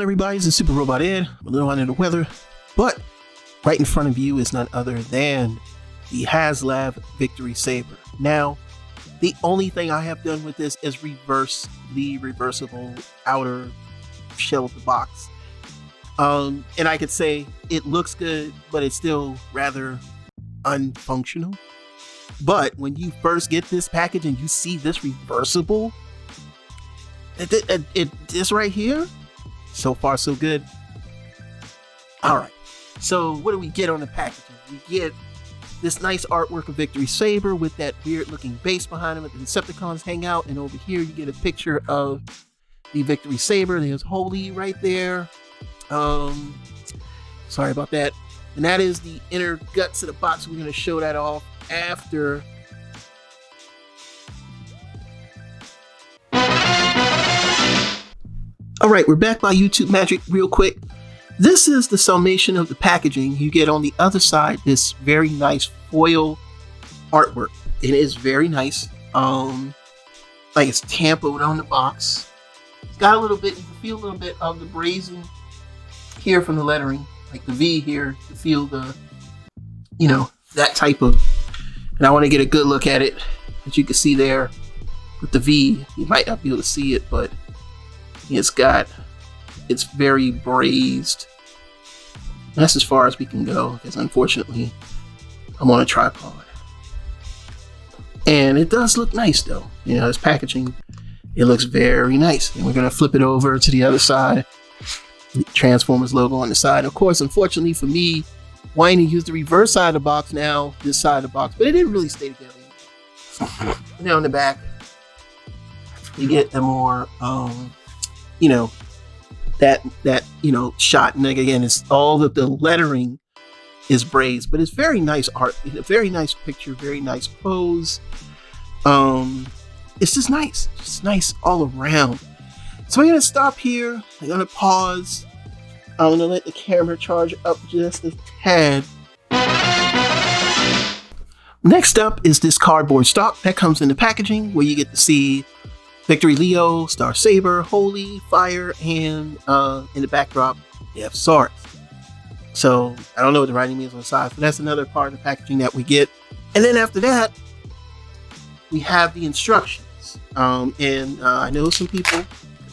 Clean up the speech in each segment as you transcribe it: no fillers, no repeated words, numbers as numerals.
on, everybody? It's the Super Robot Ed. I'm a little under the weather, but right in front of you is none other than the Haslab Victory Saber. Now, the only thing I have done with this is reverse the reversible outer shell of the box. And I could say it looks good, but it's still rather unfunctional. But when you first get this package and you see this reversible, this right here, so far so good. All right, so what do we get on the packaging? We get this nice artwork of Victory Saber with that weird looking base behind him that the Decepticons hang out, and over here you get a picture of the Victory Saber. There's Holi right there. Sorry about that. And that is the inner guts of the box. We're going to show that off after. All right, we're back by YouTube Magic real quick. This is the summation of the packaging. You get on the other side this very nice foil artwork. It is very nice. Like it's tampoed on the box. It's got a little bit, you can feel a little bit of the brazing here from the lettering, like the V here. You feel the, you know, that type of, and I want to get a good look at it. As you can see there with the V, you might not be able to see it, but it's very brazed. That's as far as we can go, because unfortunately I'm on a tripod. And it does look nice though. You know, this packaging, it looks very nice. And we're gonna flip it over to the other side. The Transformers logo on the side. Of course, unfortunately for me, wanting to use the reverse side of the box now, this side of the box, but it didn't really stay together. Now on the back, you get the more you know, that you know, shot, and again, it's all of the lettering is brazed, but it's very nice art, a very nice picture, very nice pose. It's just nice all around. So I'm gonna stop here. I'm gonna pause. I'm gonna let the camera charge up just a tad. Next up is this cardboard stock that comes in the packaging, where you get to see Victory Leo, Star Saber, Holi, Fire, and in the backdrop, you have Swords. So I don't know what the writing means on the side, but that's another part of the packaging that we get. And then after that, we have the instructions. I know some people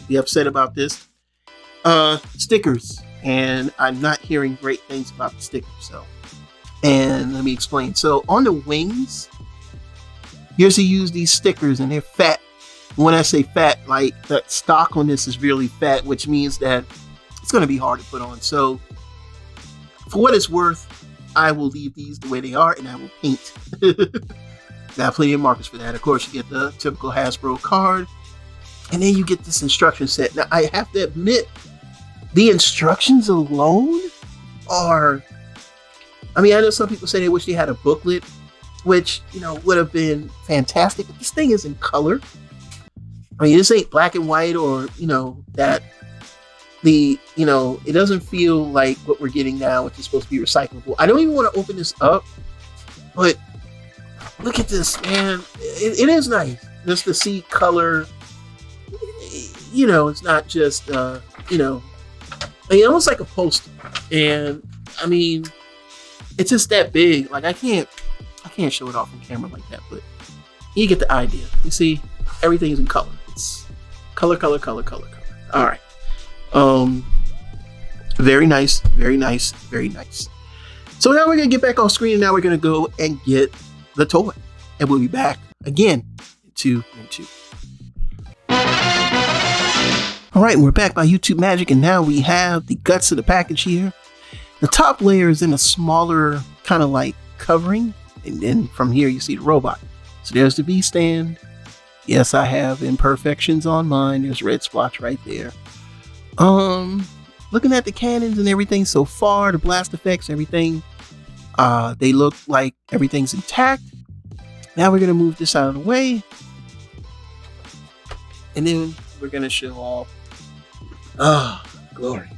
be upset about this. Stickers, and I'm not hearing great things about the stickers. So, and let me explain. So on the wings, here's to use these stickers, and they're fat. When I say fat, like the stock on this is really fat, which means that it's going to be hard to put on. So for what it's worth, I will leave these the way they are, and I will paint. Got plenty of markers for that. Of course, you get the typical Hasbro card, and then you get this instruction set. Now, I have to admit, the instructions alone are, I mean, I know some people say they wish they had a booklet, which, you know, would have been fantastic, but this thing is in color. I mean, this ain't black and white, or, you know, that the, you know, it doesn't feel like what we're getting now, which is supposed to be recyclable. I don't even want to open this up, but look at this, man. It is nice just to see color. You know, it's not just, you know, I mean, almost like a poster. And I mean, it's just that big. Like I can't show it off on camera like that, but you get the idea. You see, everything is in color. It's color. All right. Very nice. So now we're gonna get back off screen, and now we're gonna go and get the toy, and we'll be back again in two. All right, we're back by YouTube Magic, and now we have the guts of the package here. The top layer is in a smaller kind of like covering, and then from here you see the robot. So there's the V stand. Yes, I have imperfections on mine. There's red splotch right there. Looking at the cannons and everything so far, the blast effects, everything, they look like everything's intact. Now we're gonna move this out of the way, and then we're gonna show off. Glory.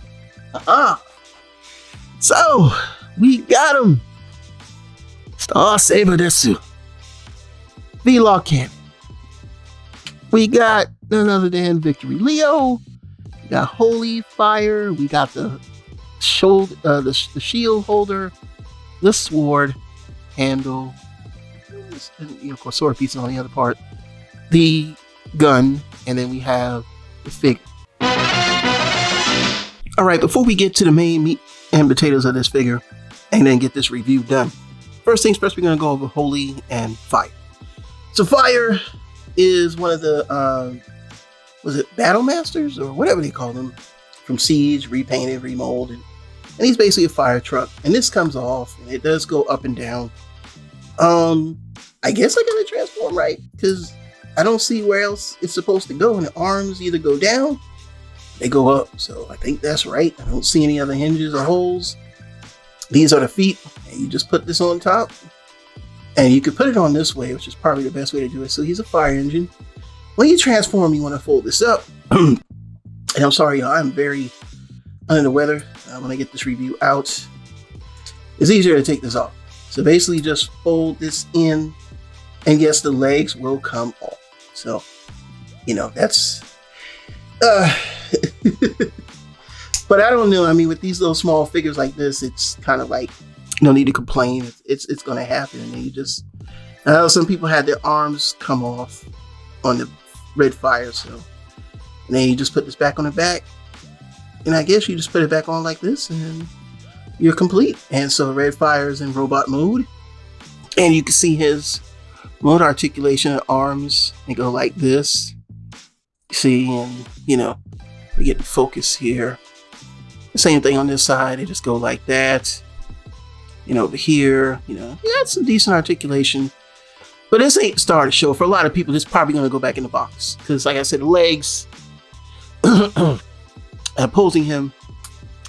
So we got him. Star Saber desu. V-Log cannon. We got none other than Victory Leo. Got Holi, fire. We got the shoulder, the shield holder, the sword handle, and, of course, sword pieces on the other part, the gun, and then we have the figure. All right, before we get to the main meat and potatoes of this figure, and then get this review done, first things first, we're going to go over Holi and fire. So fire is one of the was it Battle Masters or whatever they call them, from Siege, repainted, remolded, and he's basically a fire truck. And this comes off, and it does go up and down. I guess I gotta transform right, because I don't see where else it's supposed to go. And the arms either go down, they go up. So I think that's right. I don't see any other hinges or holes. These are the feet, and you just put this on top, and you could put it on this way, which is probably the best way to do it. So he's a fire engine. When you transform, you want to fold this up. And I'm sorry, y'all, I'm very under the weather. When I get this review out, it's easier to take this off. So basically just fold this in, and yes, the legs will come off. So, that's, but I don't know. I mean, with these little small figures like this, it's kind of like, no need to complain. It's going to happen. And then you just, I know some people had their arms come off on the red fire. So, and then you just put this back on the back. And I guess you just put it back on like this, and you're complete. And so red fire is in robot mode. And you can see his mode articulation of arms. They go like this. See, and we get the focus here. The same thing on this side. They just go like that. Over here, got some decent articulation. But this ain't the star of the show. For a lot of people, this is probably going to go back in the box. Because like I said, the legs, opposing him,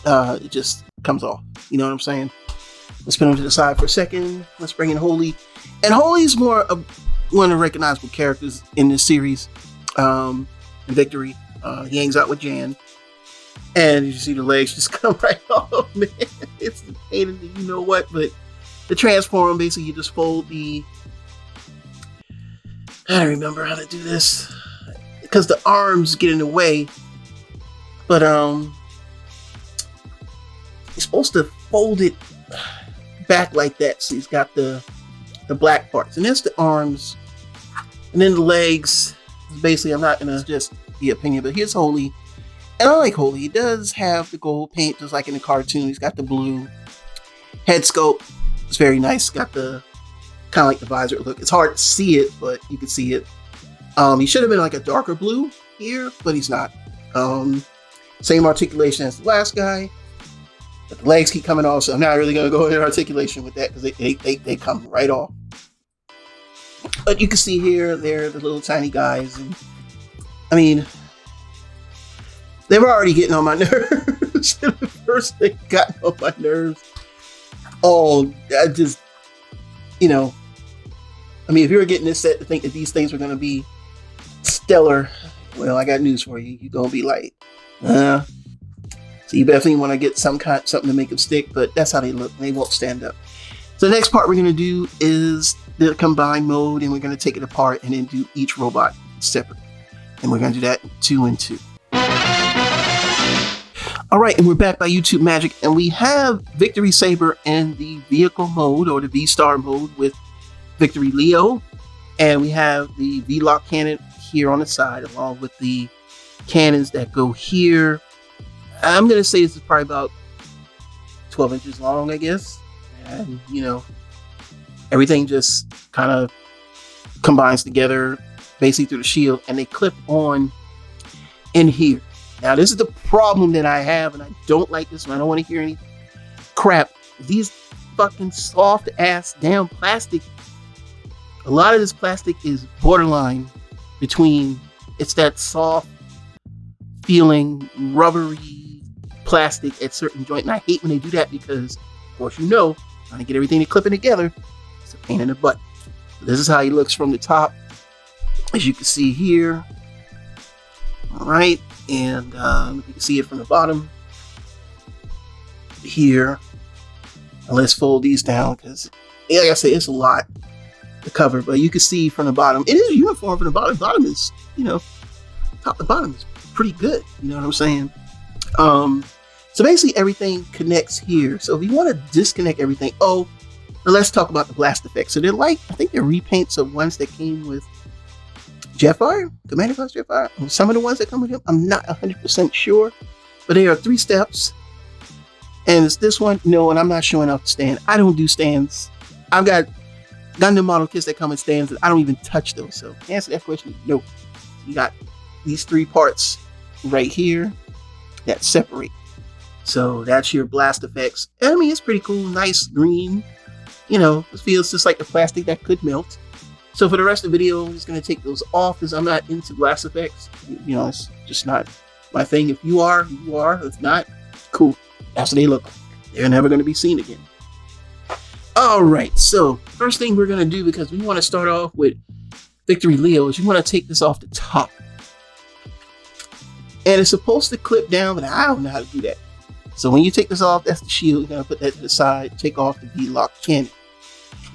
it just comes off. You know what I'm saying? Let's put him to the side for a second. Let's bring in Holi. And Holi's more of one of the recognizable characters in this series. In Victory, he hangs out with Jan. And you see the legs just come right off, man. It's the pain in the you-know-what. But the transform, basically, you just fold the... I don't remember how to do this. Because the arms get in the way. But, you're supposed to fold it back like that. So he's got the black parts. And that's the arms. And then the legs. Basically, I'm not going to just be opinion, but here's Holi. And I like Holi. He does have the gold paint, just like in the cartoon. He's got the blue head sculpt. It's very nice. Got the kind of like the visor look. It's hard to see it, but you can see it. He should have been like a darker blue here, but he's not. Same articulation as the last guy. But the legs keep coming off, so I'm not really going to go into articulation with that, because they come right off. But you can see here, they're the little tiny guys. And I mean, they were already getting on my nerves. The first thing got on my nerves. Oh, I just, I mean, if you were getting this set to think that these things were going to be stellar, well, I got news for you. You're going to be like, so you definitely want to get something to make them stick, but that's how they look. They won't stand up. So the next part we're going to do is the combined mode, and we're going to take it apart and then do each robot separate. And we're going to do that 2 and 2. All right, and we're back by YouTube Magic, and we have Victory Saber in the vehicle mode, or the V-Star mode, with Victory Leo, and we have the V-Lock cannon here on the side, along with the cannons that go here. I'm going to say this is probably about 12 inches long, I guess, and, everything just kind of combines together, basically through the shield, and they clip on in here. Now, this is the problem that I have, and I don't like this, and I don't want to hear any crap. These fucking soft-ass damn plastic. A lot of this plastic is borderline between, it's that soft feeling, rubbery plastic at certain joint, and I hate when they do that because, of course, trying to get everything to clipping together, it's a pain in the butt. So this is how he looks from the top, as you can see here. All right. And you can see it from the bottom here. And let's fold these down, because, like I said, it's a lot to cover. But you can see from the bottom, it is uniform from the bottom. Bottom is, top to bottom is pretty good. You know what I'm saying? So basically everything connects here. So if you want to disconnect everything, now let's talk about the blast effects. So they're like, I think they're repaints of ones that came with Jetfire, Commander Class Jetfire. Some of the ones that come with him, I'm not 100% sure, but they are 3 steps. And it's this one, and I'm not showing off the stand. I don't do stands. I've got Gundam model kits that come in stands, and I don't even touch those. So to answer that question, no. You got these 3 parts right here that separate. So that's your blast effects. And I mean, it's pretty cool, nice green. It feels just like the plastic that could melt. So for the rest of the video, I'm just going to take those off because I'm not into blast effects. It's just not my thing. If you are, you are. If not, cool. That's what they look like. They're never going to be seen again. All right, so first thing we're going to do, because we want to start off with Victory Leo, is you want to take this off the top. And it's supposed to clip down, but I don't know how to do that. So when you take this off, that's the shield. You're going to put that to the side, take off the V-lock cannon.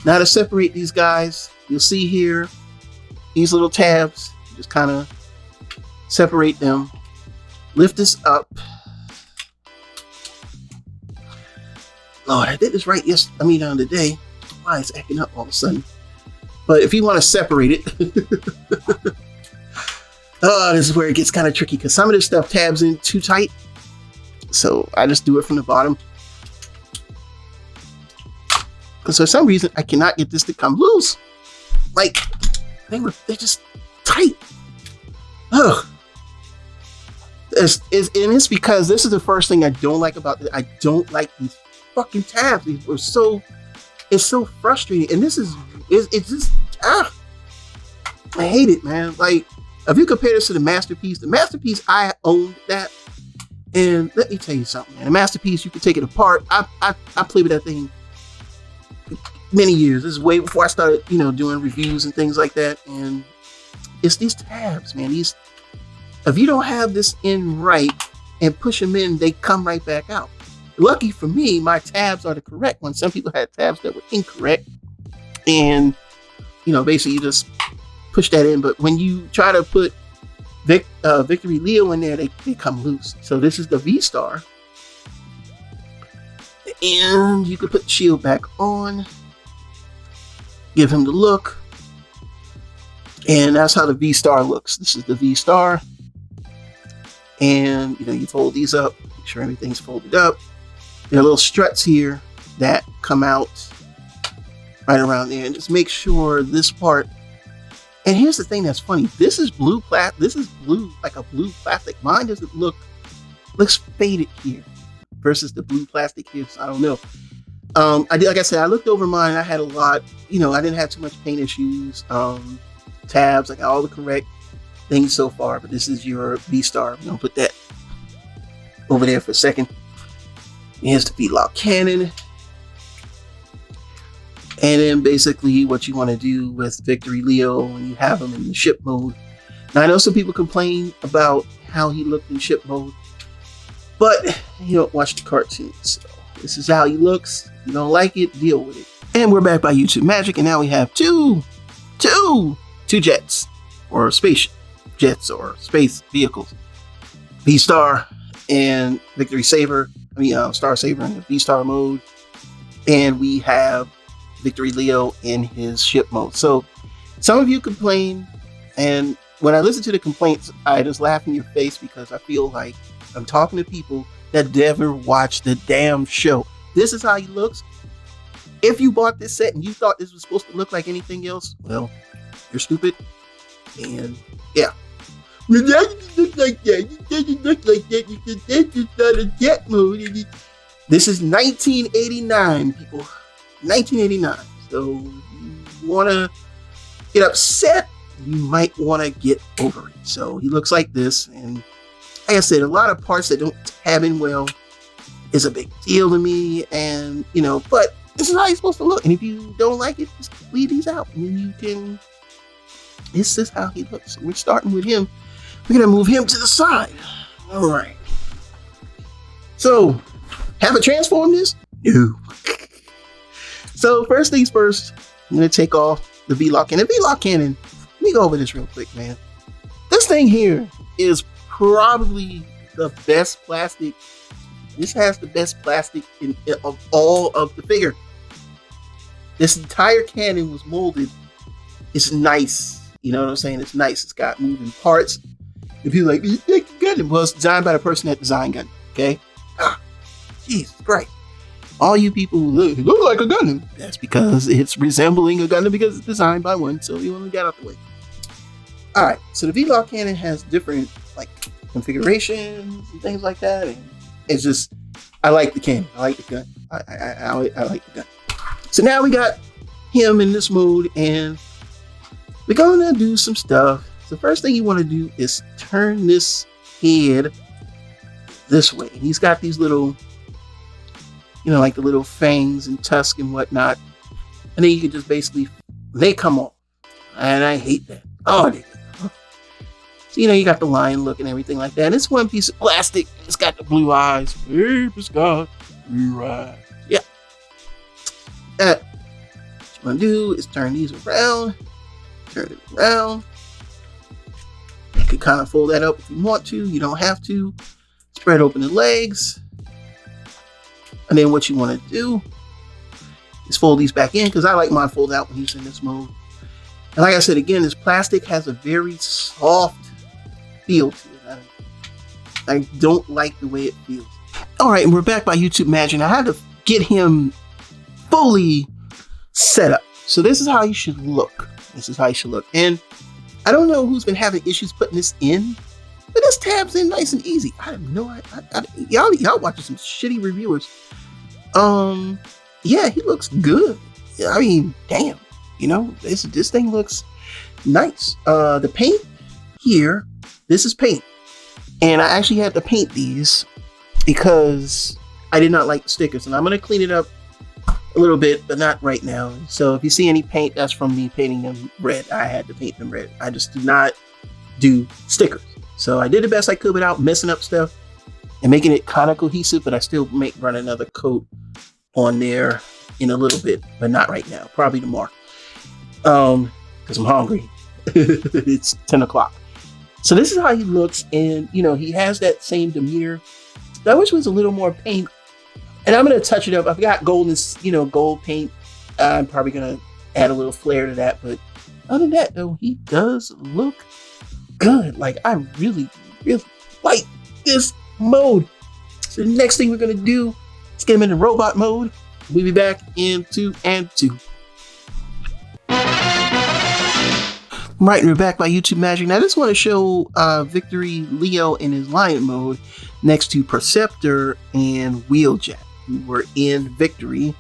Now to separate these guys, you'll see here, these little tabs, just kind of separate them. Lift this up. Lord, I did this right today. Why it's acting up all of a sudden? But if you want to separate it, this is where it gets kind of tricky because some of this stuff tabs in too tight. So I just do it from the bottom. Because for some reason I cannot get this to come loose. Like they're just tight. Ugh. It's because this is the first thing I don't like about it. I don't like these fucking tabs. It's so frustrating. And it's just I hate it, man. Like if you compare this to the Masterpiece, I owned that. And let me tell you something, man. The Masterpiece, you can take it apart. I played with that thing many years. This is way before I started, doing reviews and things like that. And it's these tabs, man. If you don't have this in right and push them in, they come right back out. Lucky for me, my tabs are the correct ones. Some people had tabs that were incorrect. And, basically you just push that in. But when you try to put Victory Leo in there, they come loose. So this is the V-Star. And you can put the shield back on. Give him the look. And that's how the V-Star looks. This is the V-Star. And, you fold these up. Make sure everything's folded up. There are little struts here that come out right around there. And just make sure this part. And here's the thing that's funny. This is blue plastic. This is blue, like a blue plastic. Mine doesn't looks faded here versus the blue plastic here. So I don't know. Like I said, I looked over mine. I had a lot. I didn't have too much paint issues. Tabs. I got all the correct things so far. But this is your V-Star. I'm gonna put that over there for a second. Here's the V-lock cannon. And then basically what you want to do with Victory Leo when you have him in the ship mode. Now I know some people complain about how he looked in ship mode, but you don't watch the cartoons. So this is how he looks. If you don't like it, deal with it. And we're back by YouTube Magic, and now we have two jets, or space jets, or space vehicles. V-Star and Victory Saber. Star Saber in the V-Star mode. And we have Victory Leo in his ship mode. So some of you complain, and when I listen to the complaints, I just laugh in your face because I feel like I'm talking to people that never watched the damn show. This is how he looks. If you bought this set and you thought this was supposed to look like anything else, well, you're stupid. And yeah. Well, that doesn't look like that. It doesn't look like that because that's just not a jet mode. This is 1989, people. 1989. So if you want to get upset, you might want to get over it. So he looks like this. And like I said, a lot of parts that don't tab in well is a big deal to me. And, but this is how he's supposed to look. And if you don't like it, just leave these out. And you can, this is how he looks. So we're starting with him. We're going to move him to the side. All right. So, have it transform this? No. So, first things first, I'm going to take off the V-lock cannon. The V-lock cannon, let me go over this real quick, man. This thing here is probably the best plastic. This has the best plastic of all of the figure. This entire cannon was molded. It's nice. You know what I'm saying? It's nice. It's got moving parts. If you're like, you think Gundam? Well, it's designed by the person that designed Gundam. Okay? Jesus Christ. All you people who look like a Gundam, that's because it's resembling a Gundam because it's designed by one. So you only got out the way. All right. So the V-Lock cannon has different like configurations and things like that. And it's just, I like the cannon. I like the gun. I like the gun. So now we got him in this mode, and we're gonna do some stuff. The first thing you want to do is turn this head this way. And he's got these little, you know, like the little fangs and tusks and whatnot. And then you can just basically, they come off. And I hate that. Oh, they so, you know, you got the lion look and everything like that. And it's one piece of plastic. It's got the blue eyes. It's got blue eyes. Yeah. What you want to do is turn these around. Turn it around. You can kind of fold that up if you want to. You don't have to. Spread open the legs. And then what you want to do is fold these back in, because I like mine fold out when he's in this mode. And like I said, again, this plastic has a very soft feel to it. I don't like the way it feels. All right, and we're back by YouTube Magic. I had to get him fully set up. So this is how he should look. This is how he should look. And I don't know who's been having issues putting this in, but this tab's in nice and easy. I have no idea. Y'all watching some shitty reviewers. Yeah, he looks good. I mean, damn. You know, this thing looks nice. The paint here, this is paint. And I actually had to paint these because I did not like the stickers. And I'm going to clean it up a little bit, but not right now. So if you see any paint, that's from me painting them red. I had to paint them red. I just did not do stickers. So I did the best I could without messing up stuff and making it kind of cohesive, but I still run another coat on there in a little bit, but not right now. Probably tomorrow. Because I'm hungry. It's 10 o'clock. So this is how he looks, and you know, he has that same demeanor. I wish it was a little more paint. And I'm gonna touch it up. I've got golden, gold paint. I'm probably gonna add a little flair to that, but other than that, though, he does look good. Like, I really, really like this mode. So the next thing we're gonna do is get him into robot mode. We'll be back in 2 and 2. Right, we're back by YouTube Magic. Now, I just want to show Victory Leo in his Lion mode next to Perceptor and Wheeljack, who were in Victory.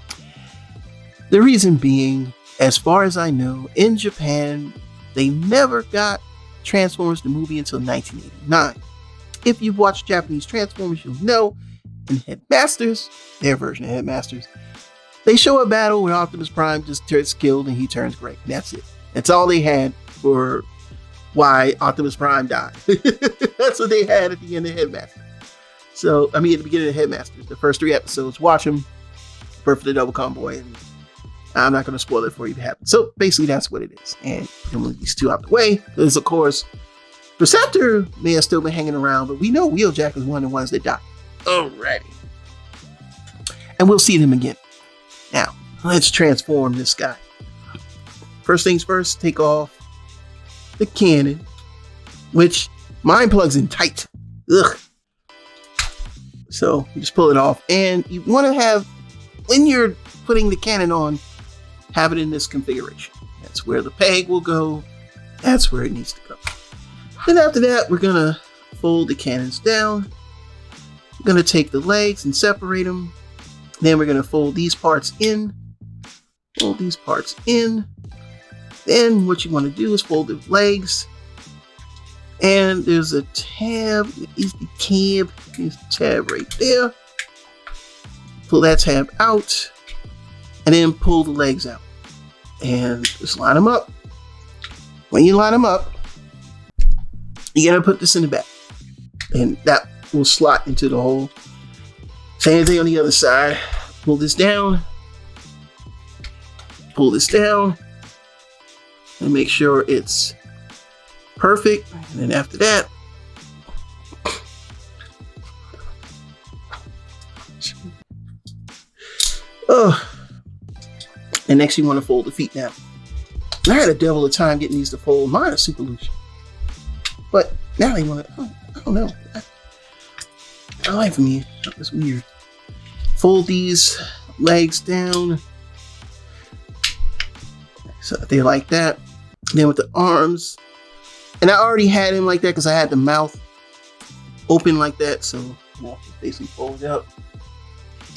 The reason being, as far as I know, in Japan, they never got Transformers the movie until 1989. If you've watched Japanese Transformers, you'll know in Headmasters, their version of Headmasters, they show a battle where Optimus Prime just gets killed and he turns gray. That's it. That's all they had for why Optimus Prime died. That's what they had at the end of Headmasters. So, I mean, at the beginning of Headmasters, the first 3 episodes, watch them. Birth of the Double Convoy, and I'm not going to spoil it for you if it happens. So, basically, that's what it is. And I'm going to these 2 out the way, because, of course, Perceptor may have still been hanging around, but we know Wheeljack is one of the ones that died. Alrighty. And we'll see them again. Now, let's transform this guy. First things first, take off the cannon, which mine plugs in tight. Ugh. So you just pull it off, and you want to have, when you're putting the cannon on, have it in this configuration. That's where the peg will go. That's where it needs to go. Then after that, we're gonna fold the cannons down. We're gonna take the legs and separate them. Then we're gonna fold these parts in. Fold these parts in. Then what you want to do is fold the legs. And there's a tab. Is the tab. There's the tab right there. Pull that tab out. And then pull the legs out. And just line them up. When you line them up, you're going to put this in the back. And that will slot into the hole. Same thing on the other side. Pull this down. Pull this down. And make sure it's perfect. And then after that, And next you want to fold the feet down. I had a devil of time getting these to fold. Mine are super loose. But now they want to, I don't know. I like for me, it's weird. Fold these legs down. So they like that. Then with the arms, and I already had him like that because I had the mouth open like that. So now it's basically fold up.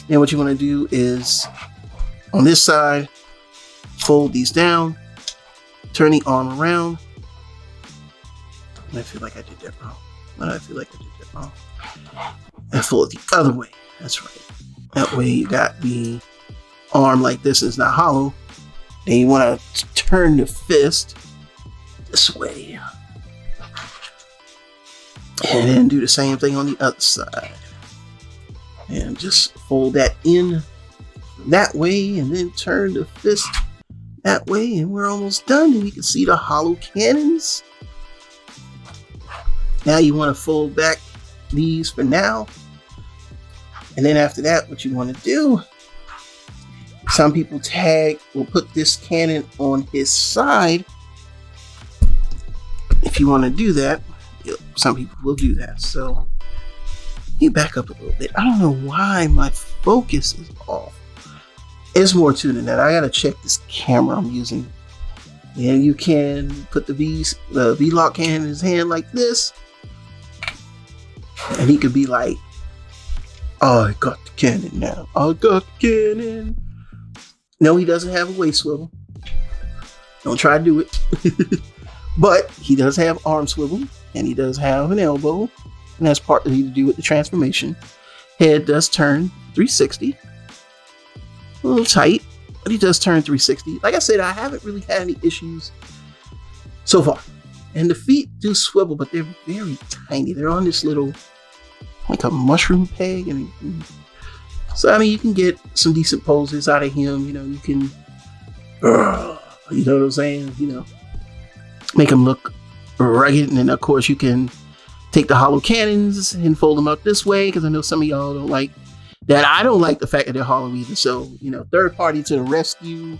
Then what you want to do is on this side, fold these down, turn the arm around. I feel like I did that wrong. I feel like I did that wrong. And fold it the other way. That's right. That way you got the arm like this and it's not hollow. Then you want to turn the fist this way. And then do the same thing on the other side. And just fold that in that way and then turn the fist that way. And we're almost done. And you can see the hollow cannons. Now you want to fold back these for now. And then after that, what you want to do, some people will put this cannon on his side. If you want to do that, some people will do that. So you back up a little bit. I don't know why my focus is off. There's more to than that. I gotta check this camera I'm using. And you can put the V-lock cannon in his hand like this. And he could be like, I got the cannon now. I got the cannon. No, he doesn't have a waist swivel. Don't try to do it. But he does have arm swivel. And he does have an elbow. And that's partly to do with the transformation. Head does turn 360. A little tight. But he does turn 360. Like I said, I haven't really had any issues so far. And the feet do swivel, but they're very tiny. They're on this little, like a mushroom peg. And so, I mean, you can get some decent poses out of him. You know, you can, you know what I'm saying? You know, make him look rugged. And then, of course, you can take the hollow cannons and fold them out this way. Because I know some of y'all don't like that. I don't like the fact that they're hollow either. So, you know, third party to the rescue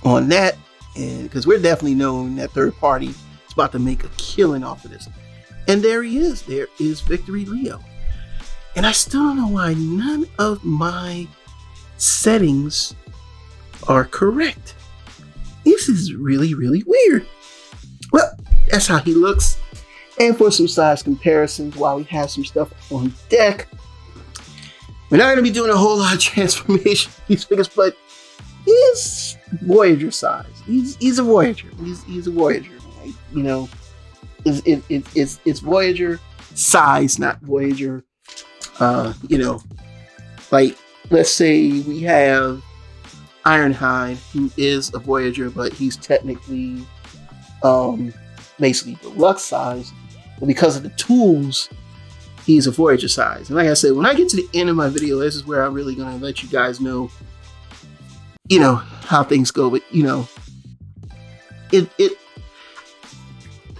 on that. And because we're definitely knowing that third party is about to make a killing off of this. And there he is. There is Victory Leo. And I still don't know why none of my settings are correct. This is really, really weird. Well, that's how he looks. And for some size comparisons, while we have some stuff on deck, we're not going to be doing a whole lot of transformation of these figures, but he's Voyager size. He's a Voyager. He's a Voyager. Right? You know, it's Voyager size, not Voyager. You know, like let's say we have Ironhide, who is a Voyager, but he's technically basically deluxe size. But because of the tools, he's a Voyager size. And like I said, when I get to the end of my video, this is where I'm really going to let you guys know, you know, how things go. But, you know,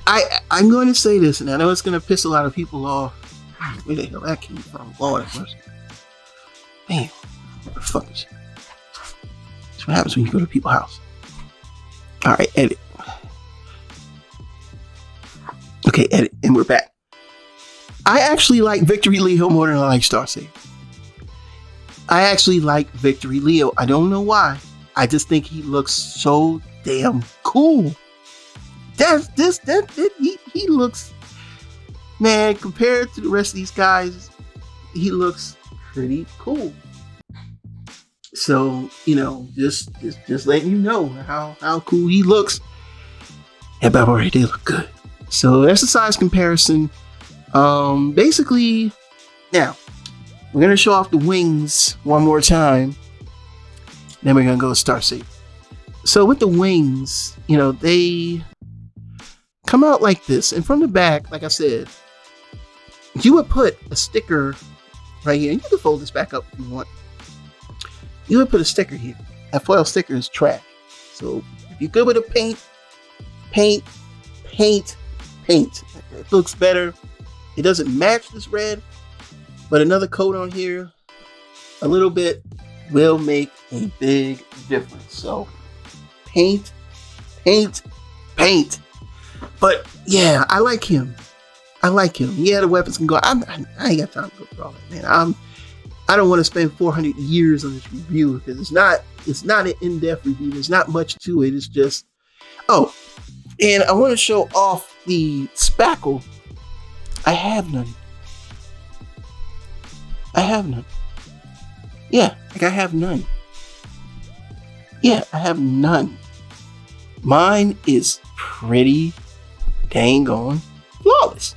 I'm going to say this, and I know it's going to piss a lot of people off. Where the hell that came from? Lord have mercy. Damn. What the fuck is it? That's what happens when you go to people's house. Alright, edit. Okay, edit. And we're back. I actually like Victory Leo more than I like Starsaber. I actually like Victory Leo. I don't know why. I just think he looks so damn cool. He looks, man, compared to the rest of these guys, he looks pretty cool. So, you know, just letting you know how cool he looks. And Bob already did look good. So that's the size comparison. Basically, now we're gonna show off the wings one more time. Then we're gonna go to Starsaber. So with the wings, you know, they come out like this, and from the back, like I said, you would put a sticker right here, and you can fold this back up if you want. You would put a sticker here. That foil sticker is trash. So if you're good with a paint. It looks better. It doesn't match this red, but another coat on here, a little bit, will make a big difference. So paint, paint, paint. But yeah, I like him. I like him. Yeah, the weapons can go. I ain't got time to go through all that, man. I don't want to spend 400 years on this review because it's not an in-depth review. There's not much to it. It's just, oh, and I want to show off the spackle. I have none. Yeah, like I have none. Yeah, I have none. Mine is pretty dang on flawless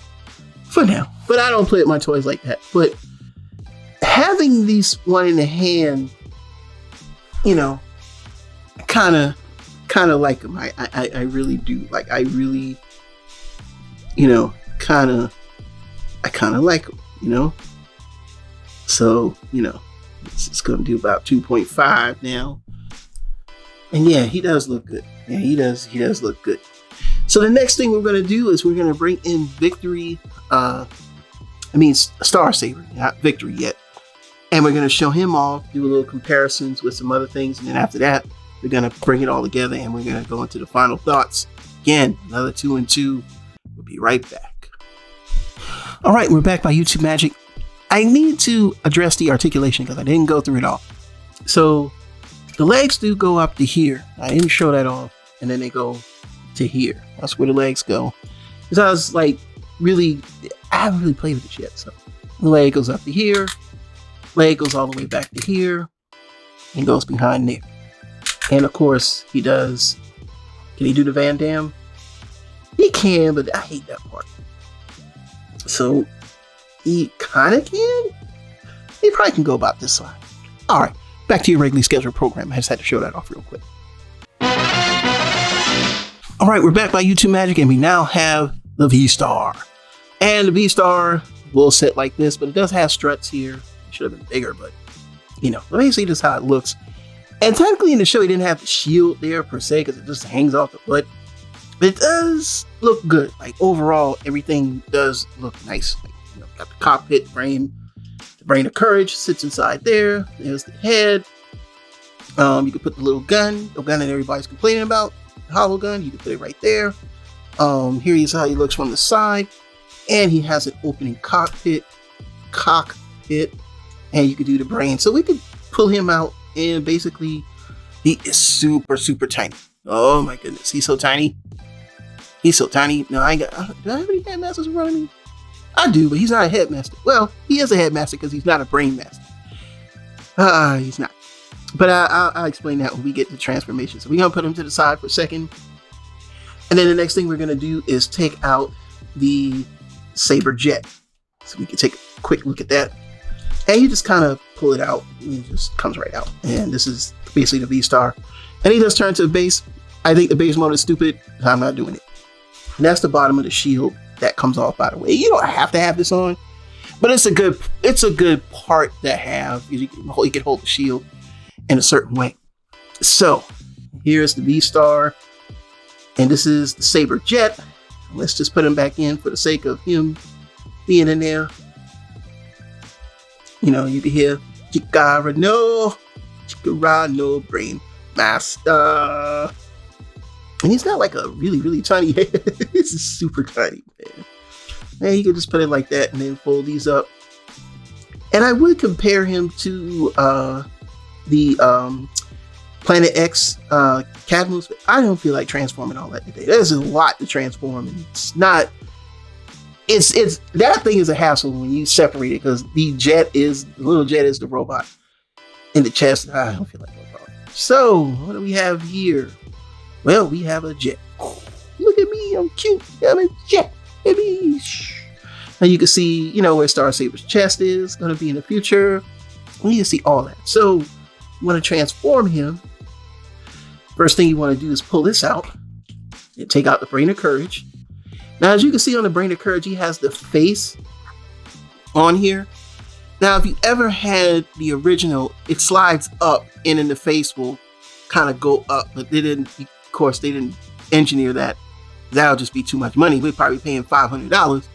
for now. But I don't play with my toys like that. But having these one in the hand, you know, kind of like them. I really do. Like I really, you know, I kind of like them, you know. So, you know, it's going to do about 2.5 now. And yeah, he does look good. Yeah, he does look good. So the next thing we're going to do is we're going to bring in Victory, Star Saber, not Victory yet. And we're going to show him off, do a little comparisons with some other things. And then after that, we're going to bring it all together and we're going to go into the final thoughts. Again, another 2 and 2. We'll be right back. All right, we're back by YouTube Magic. I need to address the articulation because I didn't go through it all. So the legs do go up to here. I didn't show that off. And then they go to here. That's where the legs go. Because I was like, I haven't really played with this yet. So the leg goes up to here. Leg goes all the way back to here. And goes behind there. And of course, he does. Can he do the Van Damme? He can, but I hate that part. So he kind of can. He probably can go about this side. All right, back to your regularly scheduled program. I just had to show that off real quick. All right, we're back by YouTube Magic, and we now have the V-Star. And the V-Star will sit like this, but it does have struts here. It should have been bigger, but you know, let me see this how it looks. And technically in the show, he didn't have the shield there per se, because it just hangs off the butt. But it does look good. Like overall, everything does look nice. Like, you know, got the cockpit frame, the brain of courage sits inside there. There's the head. You can put the little gun, the gun that everybody's complaining about, the hollow gun. You can put it right there. Here is how he looks from the side, and he has an opening cockpit, and you could do the brain. So we could pull him out, and basically, he is super, super tiny. Oh my goodness, he's so tiny. He's so tiny. No, do I have any headmasters in front of me? I do, but he's not a headmaster. Well, he is a headmaster because he's not a brain master. He's not. But I'll explain that when we get to transformation. So we're going to put him to the side for a second. And then the next thing we're going to do is take out the Saber jet. So we can take a quick look at that. And you just kind of pull it out. And it just comes right out. And this is basically the V-Star. And he does turn to the base. I think the base mode is stupid. I'm not doing it. And that's the bottom of the shield that comes off, by the way. You don't have to have this on, but it's a good part to have. You can hold the shield in a certain way. So here's the V-Star, and this is the Saber jet. Let's just put him back in for the sake of him being in there. You know, you can hear Chikarano brain master. And he's got like a really, really tiny head. This is super tiny, man. And you can just put it like that and then fold these up. And I would compare him to the Planet X Kadmos, but I don't feel like transforming all that today. There's a lot to transform, and it's not. It's that thing is a hassle when you separate it, because the little jet is the robot. In the chest, I don't feel like no problem. So what do we have here? Well, we have a jet. Look at me, I'm cute. I'm a jet, baby. Now you can see, you know, where Star Saber's chest is going to be in the future. And you can see all that. So you want to transform him. First thing you want to do is pull this out and take out the brain of courage. Now, as you can see on the brain of courage, he has the face on here. Now, if you ever had the original, it slides up and then the face will kind of go up, but they didn't engineer that. That'll just be too much money. We're probably paying $500,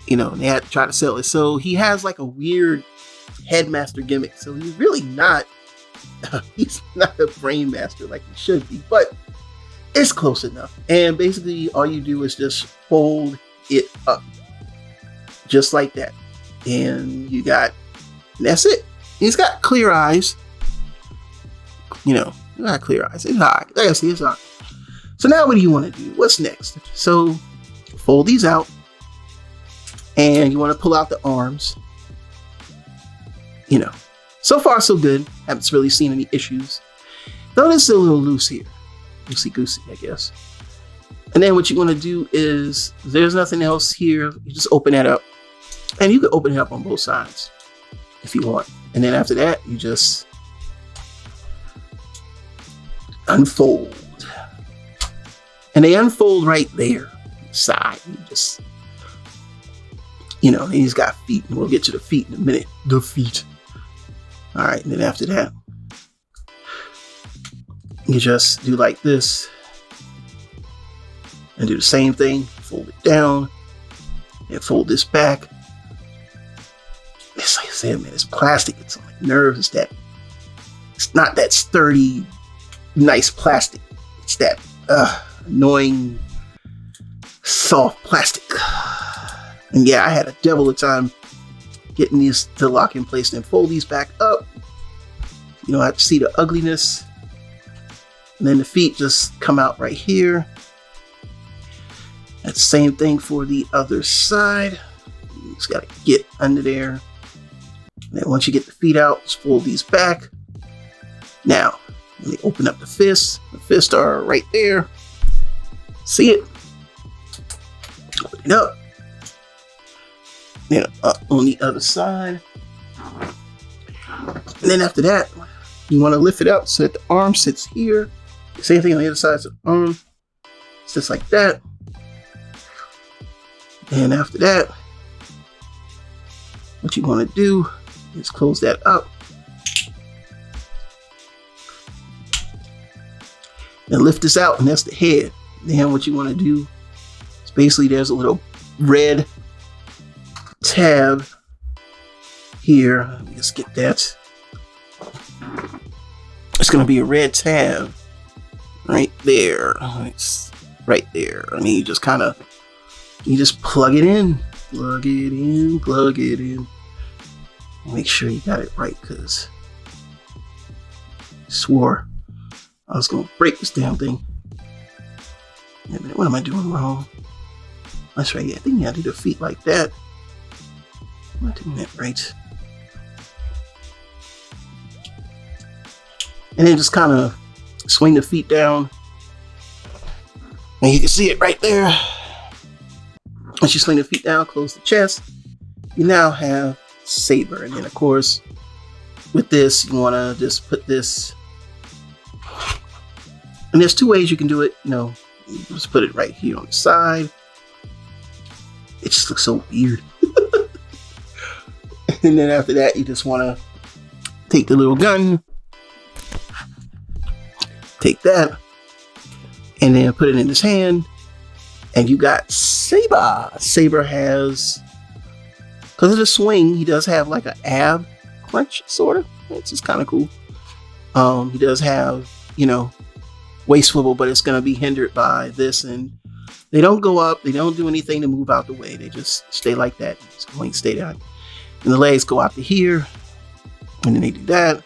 you know, and they had to try to sell it. So he has like a weird headmaster gimmick. So he's really not He's not a brain master like he should be, but it's close enough. And basically all you do is just fold it up just like that. And that's it. He's got clear eyes. You know, not clear eyes. It's hot. Like I see, it's hot. So now what do you want to do? What's next? So fold these out. And you want to pull out the arms. You know, so far so good. Haven't really seen any issues. Though it's a little loose here. Loosey-goosey, I guess. And then what you want to do is, there's nothing else here. You just open that up. And you can open it up on both sides if you want. And then after that, you just unfold. And they unfold right there. Side. You just, you know, he's got feet. And we'll get to the feet in a minute. The feet. All right. And then after that, you just do like this. And do the same thing. Fold it down. And fold this back. It's like I said, man, it's plastic. It's on my nerves. It's not that sturdy, nice plastic. It's that annoying, soft plastic. And yeah, I had a devil of a time getting these to lock in place and fold these back up. You know, I have to see the ugliness. And then the feet just come out right here. That's the same thing for the other side. You just gotta get under there. And then once you get the feet out, just fold these back. Now, let me open up the fists. The fists are right there. See it? Open it up. Then up on the other side. And then after that, you want to lift it up so that the arm sits here. Same thing on the other side, so the arm sits like that. And after that, what you want to do is close that up. And lift this out, and that's the head. Then what you want to do is basically there's a little red tab here. Let me just get that. It's going to be a red tab right there. It's right there. I mean, you just plug it in. Plug it in, plug it in. Make sure you got it right, because I swore I was going to break this damn thing. Yeah, but what am I doing wrong? That's right, yeah, I think you got to do the feet like that. Am I doing that right? And then just kind of swing the feet down. And you can see it right there. Once you swing the feet down, close the chest, you now have Saber. And then of course, with this, you want to just put this, and there's two ways you can do it. You know, you just put it right here on the side. It just looks so weird. And then after that, you just want to take the little gun, take that, and then put it in his hand. And you got Saber. Saber has, because of the swing, he does have like an ab crunch, sort of. It's just kind of cool. He does have, you know, waist swivel, but it's going to be hindered by this. And they don't go up. They don't do anything to move out the way. They just stay like that. It's going to stay down. And the legs go out to here. And then they do that.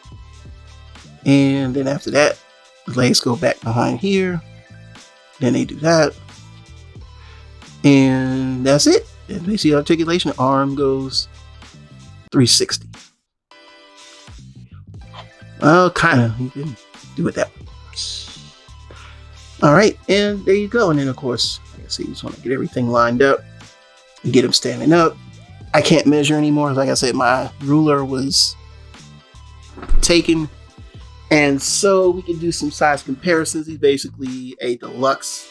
And then after that, the legs go back behind here. Then they do that. And that's it. And they see articulation. The arm goes 360. Well, kind of. You can do it that way. All right. And there you go. And then, of course, like I say, you just want to get everything lined up and get him standing up. I can't measure anymore. Like I said, my ruler was taken. And so we can do some size comparisons. He's basically a deluxe,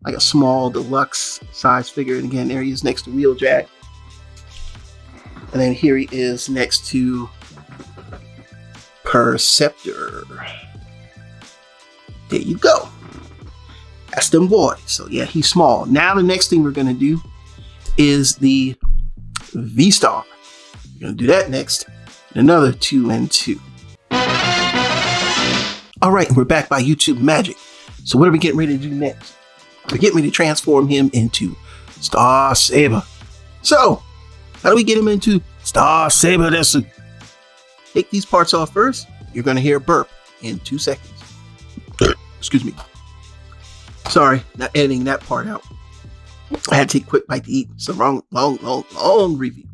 like a small deluxe size figure. And again, there he is next to Wheeljack. And then here he is next to Perceptor. There you go. That's them boys. So yeah, he's small. Now the next thing we're going to do is the V-Star. We're going to do that next. Another 2 and 2. All right, we're back by YouTube magic. So what are we getting ready to do next? We're getting ready to transform him into Star Saber. So, how do we get him into Star Saber? Take these parts off first. You're going to hear a burp in 2 seconds. Excuse me. Sorry, not editing that part out. I had to take a quick bite to eat. It's a long review.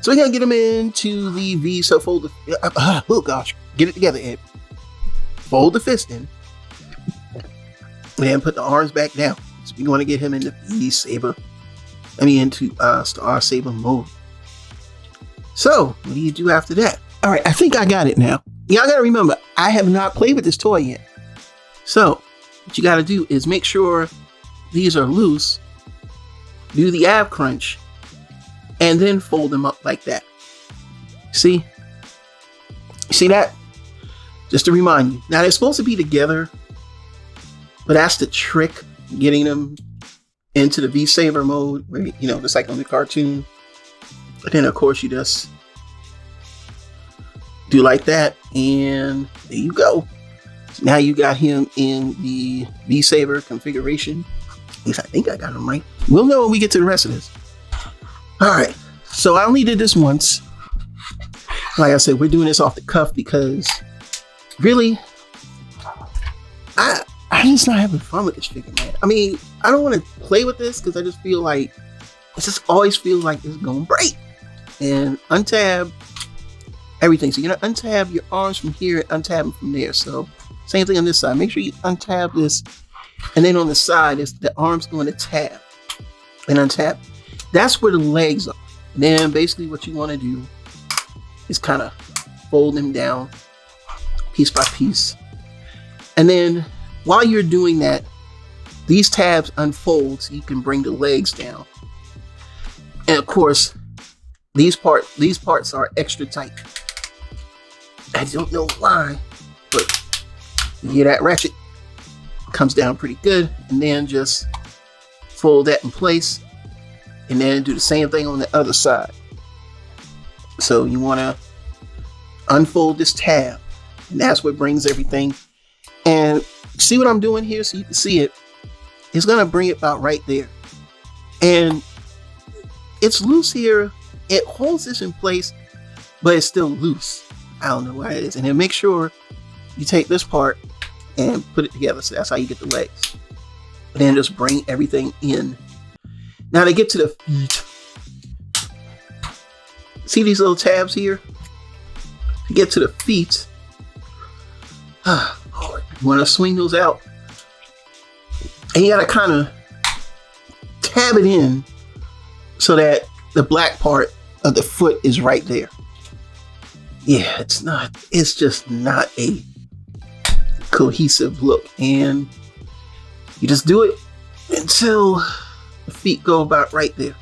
So we're going to get him into the V. So fold the... oh gosh. Get it together, Ed. Fold the fist in. And put the arms back down. So we want to get him into V Saber. Into Star Saber mode. So, what do you do after that? All right, I think I got it now. Y'all got to remember, I have not played with this toy yet. So, what you got to do is make sure these are loose. Do the ab crunch. And then fold them up like that. See? See that? Just to remind you. Now, they're supposed to be together. But that's the trick. Getting them into the V-Saber mode. Where, just like on the cartoon. But then, of course, you just do like that. And there you go. So now you got him in the V-Saber configuration. At least I think I got him right. We'll know when we get to the rest of this. Alright, so I only did this once. Like I said, we're doing this off the cuff because really, I'm just not having fun with this figure, man. I mean, I don't want to play with this because I just feel like, it just always feels like it's going to break. And untab everything. So you're going to untab your arms from here and untab them from there. So same thing on this side. Make sure you untab this. And then on the side, is the arm's going to tab and untap. That's where the legs are. And then basically what you want to do is kind of fold them down piece by piece. And then while you're doing that, these tabs unfold so you can bring the legs down. And of course, these parts are extra tight. I don't know why, but you hear that ratchet? Comes down pretty good. And then just fold that in place. And then do the same thing on the other side. So you want to unfold this tab. And that's what brings everything. And see what I'm doing here so you can see it. It's going to bring it about right there. And it's loose here. It holds this in place, but it's still loose. I don't know why it is. And then make sure you take this part and put it together. So that's how you get the legs. And then just bring everything in. Now to get to the feet. See these little tabs here? To get to the feet. Lord, you want to swing those out. And you got to kind of tab it in so that the black part of the foot is right there. Yeah, it's just not a cohesive look. And you just do it until the feet go about right there.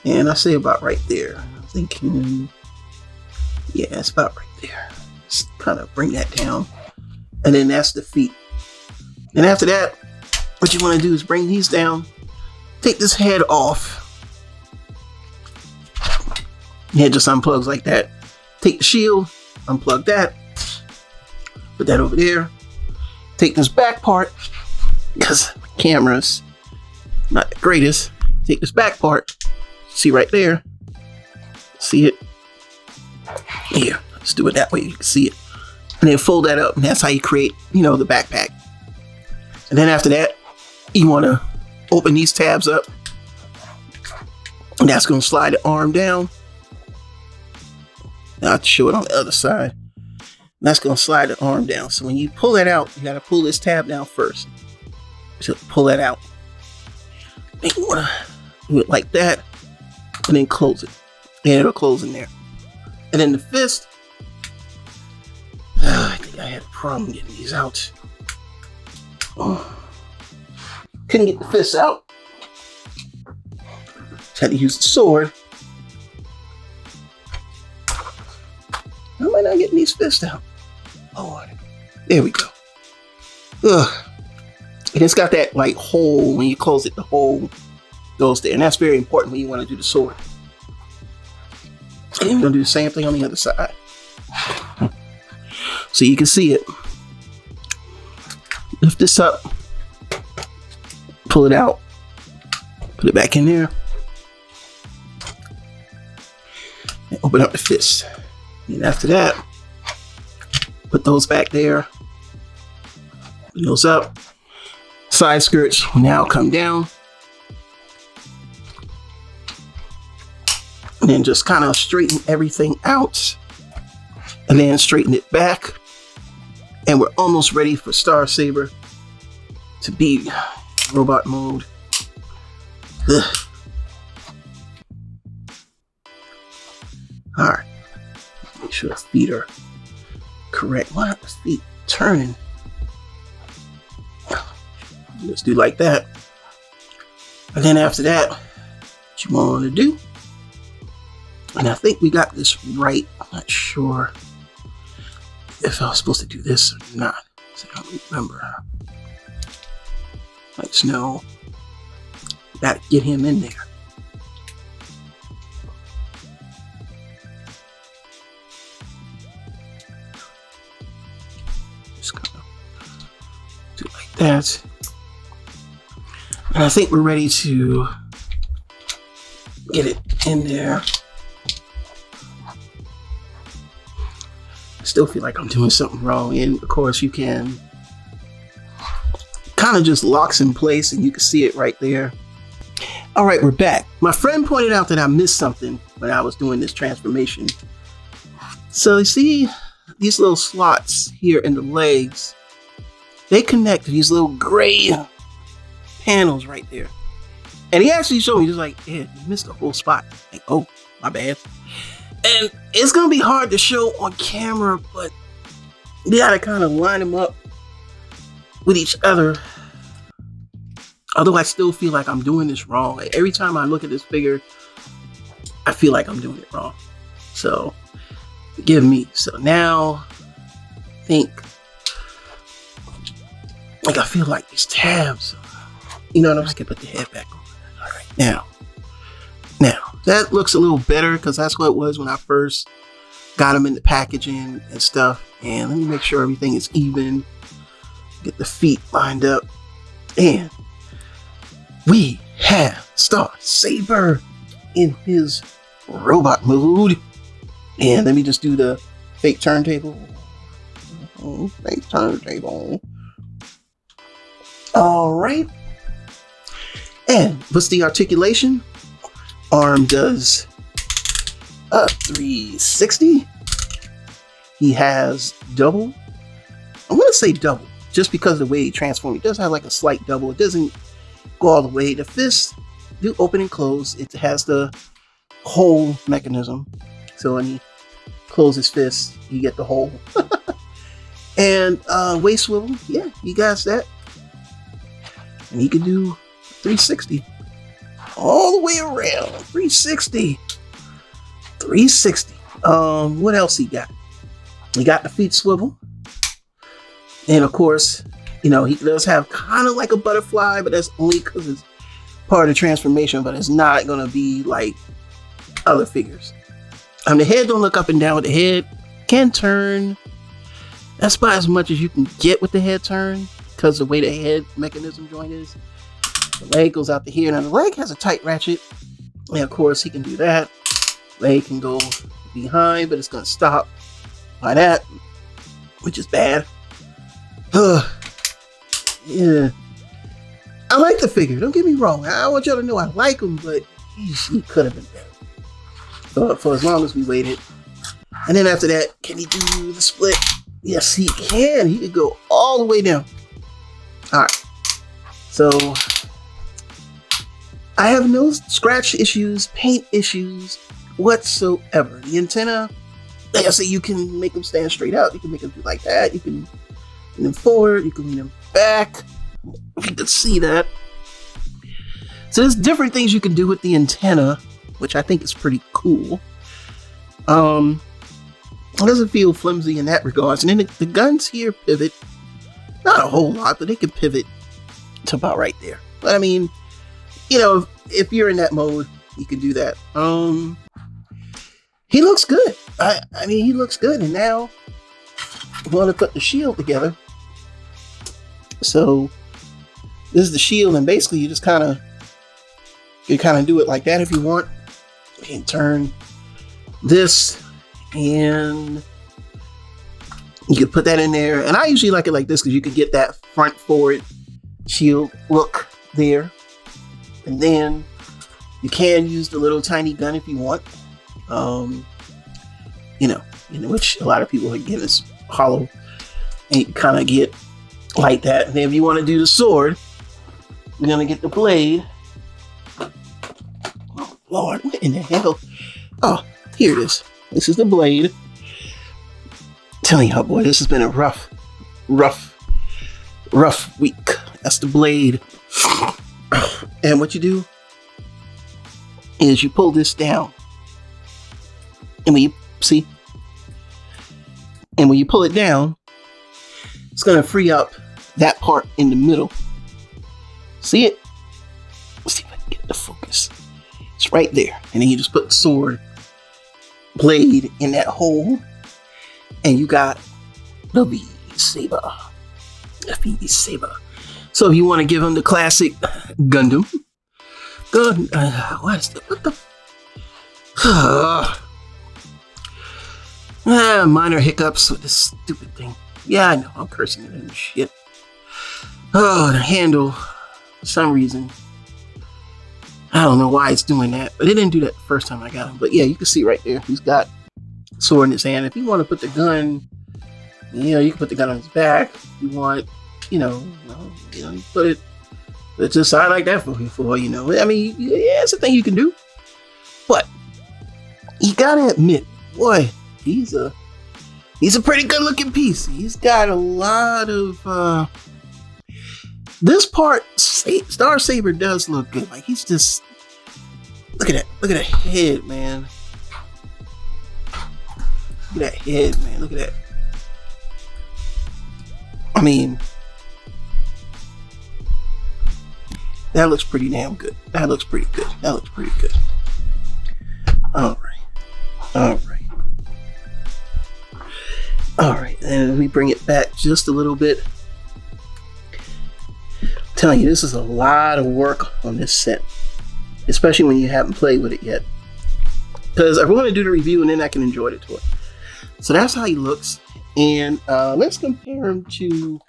And I say about right there. I'm thinking, yeah, it's about right there. Just kind of bring that down. And then that's the feet. And after that, what you want to do is bring these down. Take this head off. Head just unplugs like that. Take the shield, unplug that. Put that over there. Take this back part, because my camera's not the greatest. Take this back part. See right there? See it? Here, let's do it that way. You can see it. And then fold that up, and that's how you create, the backpack. And then after that, you want to open these tabs up. And that's going to slide the arm down. Now I have to show it on the other side. And that's going to slide the arm down. So when you pull that out, you got to pull this tab down first. So pull that out. And you want to do it like that. And then close it. And it'll close in there. And then the fist. I think I had a problem getting these out. Couldn't get the fist out. Just had to use the sword. How am I not getting these fists out? Lord. There we go. Ugh. And it's got that hole. When you close it, the hole goes there. And that's very important when you want to do the sword. And we're gonna do the same thing on the other side. So you can see it. Lift this up, pull it out, put it back in there, and open up the fist. And after that, put those back there, open those up. Side skirts will now come down. And then just kind of straighten everything out. And then straighten it back. And we're almost ready for Star Saber to be robot mode. Ugh. All right. Make sure the feet are correct. Why aren't the feet turning? Let's do like that. And then after that, what you want to do? And I think we got this right. I'm not sure if I was supposed to do this or not. So I don't remember. Like snow. Gotta get him in there. Just gonna do like that. And I think we're ready to get it in there. I still feel like I'm doing something wrong. And of course you can kind of just locks in place and you can see it right there. All right, we're back. My friend pointed out that I missed something when I was doing this transformation. So you see these little slots here in the legs, they connect to these little gray panels right there. And he actually showed me, just like, yeah, you missed a whole spot. Like, oh, my bad. And it's gonna be hard to show on camera, but you gotta kind of line them up with each other. Although I still feel like I'm doing this wrong. Like, every time I look at this figure, I feel like I'm doing it wrong. So, forgive me. So now, I think, like, I feel like these tabs, you know what I'm saying? I can put the head back on. All right, now, that looks a little better because that's what it was when I first got them in the packaging and stuff. And let me make sure everything is even. Get the feet lined up. And we have Star Saber in his robot mode. And let me just do the fake turntable. Fake turntable. All right. And what's the articulation? Arm does 360. He has double. I'm going to say double just because of the way he transforms. It does have like a slight double. It doesn't go all the way. The fists do open and close. It has the hole mechanism. So when he closes his fist, you get the hole. And waist swivel. Yeah, he got that. And he can do 360. All the way around. 360. 360. What else he got? He got the feet swivel. And of course, you know, he does have kind of like a butterfly, but that's only because it's part of the transformation, but it's not going to be like other figures. The head don't look up and down with the head. Can turn. That's about as much as you can get with the head turn because the way the head mechanism joint is. The leg goes out to here. Now the leg has a tight ratchet. And of course he can do that. Leg can go behind, but it's going to stop by that, which is bad. Yeah. I like the figure. Don't get me wrong. I want y'all to know I like him, but he could have been better. For as long as we waited. And then after that, can he do the split? Yes, he can. He could go all the way down. All right. So I have no scratch issues, paint issues whatsoever. The antenna, like I say, you can make them stand straight out. You can make them do like that. You can lean them forward. You can lean them back. If you can see that. So there's different things you can do with the antenna, which I think is pretty cool. It doesn't feel flimsy in that regards. And then the guns here pivot. Not a whole lot, but they can pivot to about right there. But I mean, you know, if you're in that mode, you can do that. he looks good. I mean, he looks good. And now we want to put the shield together. So this is the shield, and basically you just kind of do it like that if you want. You can turn this, and you can put that in there. And I usually like it like this because you can get that front forward shield look there. And then you can use the little tiny gun if you want. Which a lot of people are getting this hollow, and you kind of get like that. And then if you want to do the sword, we're gonna get the blade. Oh Lord, what in the hell? Oh, here it is. This is the blade. I'm telling you, boy, this has been a rough week. That's the blade. And what you do is you pull this down, and when you see, and when you pull it down, it's gonna free up that part in the middle. See it? Let's see if I can get the focus. It's right there. And then you just put the sword blade in that hole, and you got the Saber. The Saber. So if you want to give him the classic Gundam, what the minor hiccups with this stupid thing. Yeah, I know, I'm cursing it and shit. Oh, the handle, for some reason, I don't know why it's doing that, but it didn't do that the first time I got him. But yeah, you can see right there, he's got a sword in his hand. If you want to put the gun, you can put the gun on his back. If you want, you put it to the side like that for. I mean, yeah, it's a thing you can do. But you gotta admit, boy, he's a pretty good looking piece. He's got a lot of this part. Star Saber does look good. Like, he's just, look at that head, man. Look at that head, man. Look at that. I mean, that looks pretty damn good. That looks pretty good. All right, and we bring it back just a little bit. I'm telling you, this is a lot of work on this set, especially when you haven't played with it yet. Because I want to do the review, and then I can enjoy the toy. So that's how he looks, and let's compare him to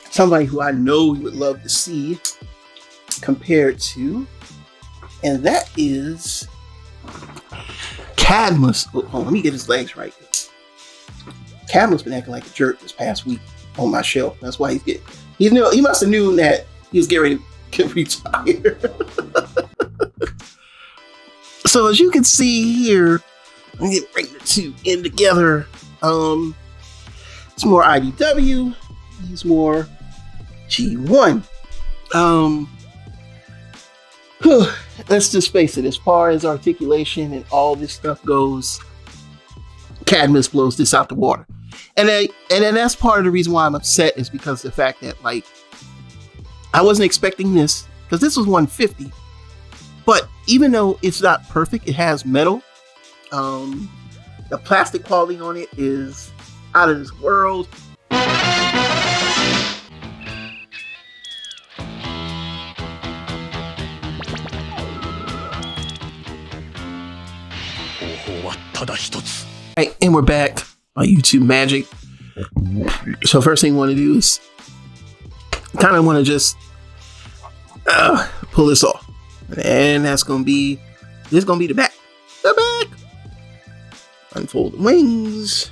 somebody who I know you would love to see compared to, and that is Kadmos. Oh, let me get his legs right. Kadmos been acting like a jerk this past week on my shelf. That's why he must have known that he was getting ready to retire. So as you can see here, I'm gonna bring the two in together. It's more IDW. He's more G1. Let's just face it. As far as articulation and all this stuff goes, Kadmos blows this out the water. And then that's part of the reason why I'm upset, is because of the fact that, like, I wasn't expecting this, because this was 150. But even though it's not perfect, it has metal. The plastic quality on it is out of this world. Right, and we're back on YouTube Magic. So first thing I want to do is kind of want to just pull this off, and this is gonna be the back. Unfold wings,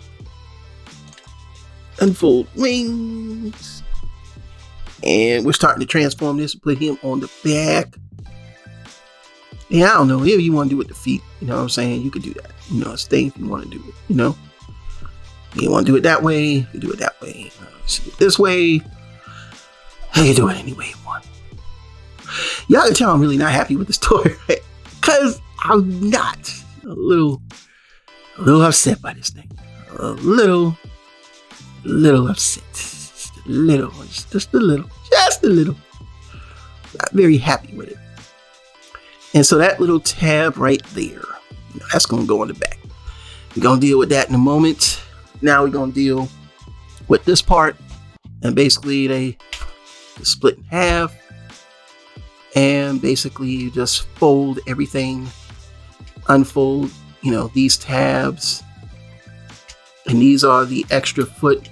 and we're starting to transform this and put him on the back. Yeah, I don't know. If you want to do it with the feet, you know what I'm saying? You could do that. It's a thing if you want to do it, You want to do it that way, you do it that way. This way, you do it any way you want. Y'all can tell I'm really not happy with this toy, right? Because I'm not. A little upset by this thing. A little upset. Just a little. Not very happy with it. And so that little tab right there, that's going to go on the back. We're gonna deal with that in a moment. Now we're gonna deal with this part, and basically they split in half, and basically you just fold everything, unfold, you know, these tabs, and these are the extra foot.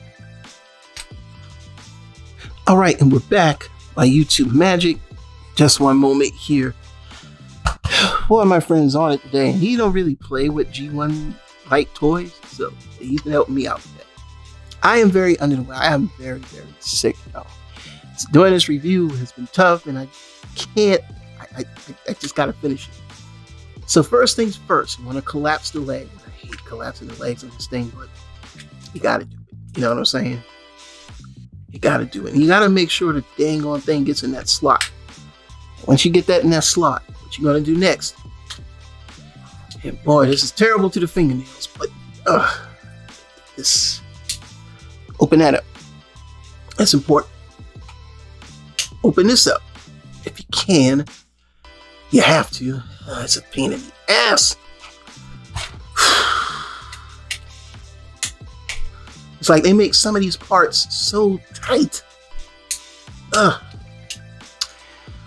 All right, and we're back by YouTube magic. Just one moment here. One of my friends on it today, and he don't really play with G1 light toys, so he's been helping me out with that. I am very under the weather. I am very, very sick, y'all. Doing this review has been tough, and I can't. I just gotta finish it. So first things first, you want to collapse the leg. I hate collapsing the legs of this thing, but you gotta do it. You know what I'm saying? You gotta do it. And you gotta make sure the dang on thing gets in that slot. Once you get that in that slot, what you gonna do next? And boy, this is terrible to the fingernails, but this. Open that up. That's important. Open this up. If you can. You have to. It's a pain in the ass. It's like they make some of these parts so tight.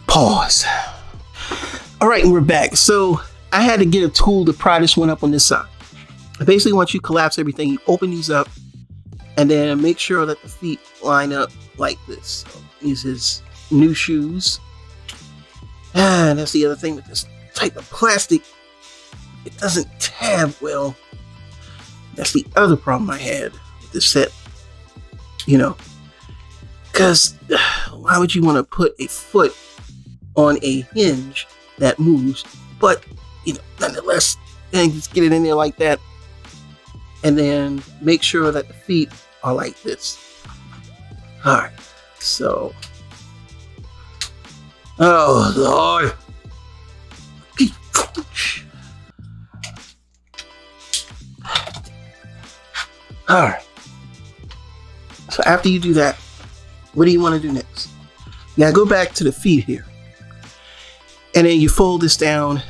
Pause. All right, and we're back. So I had to get a tool to pry this one up on this side. Basically, once you collapse everything, you open these up, and then make sure that the feet line up like this. So these is new shoes. And that's the other thing with this type of plastic. It doesn't tab well. That's the other problem I had with this set. You know, because why would you want to put a foot on a hinge that moves? But, you know, nonetheless, then just get it in there like that. And then make sure that the feet are like this. All right, so. Oh, Lord. All right. So after you do that, what do you want to do next? Now go back to the feet here. And then you fold this down.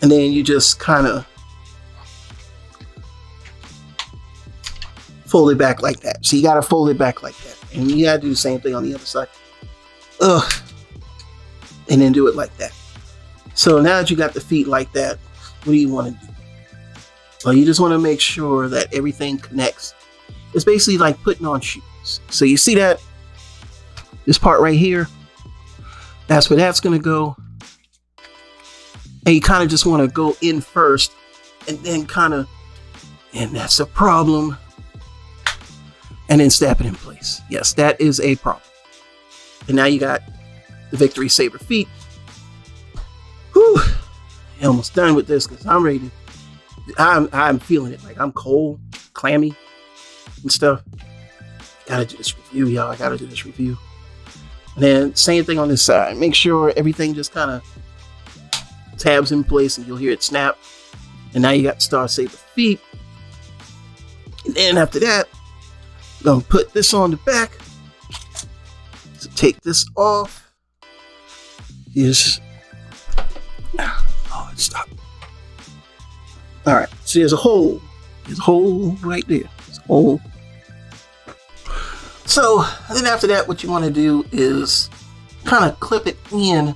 And then you just kind of fold it back like that. So you got to fold it back like that. And you got to do the same thing on the other side. And then do it like that. So now that you got the feet like that, what do you want to do? Well, you just want to make sure that everything connects. It's basically like putting on shoes. So you see that? This part right here, that's where that's going to go. And you kind of just want to go in first and then kind of, and that's a problem. And then snap it in place. Yes, that is a problem. And now you got the Victory Saber feet. Whew. I'm almost done with this because I'm ready to, I'm feeling it. Like I'm cold, clammy and stuff. Gotta do this review, y'all. I gotta do this review. And then same thing on this side. Make sure everything just kind of tabs in place and you'll hear it snap. And now you got Star Saber feet. And then after that, I'm gonna put this on the back. So take this off. Yes. Oh, it stopped. All right. So there's a hole. There's a hole right there. There's a hole. So then after that, what you want to do is kind of clip it in.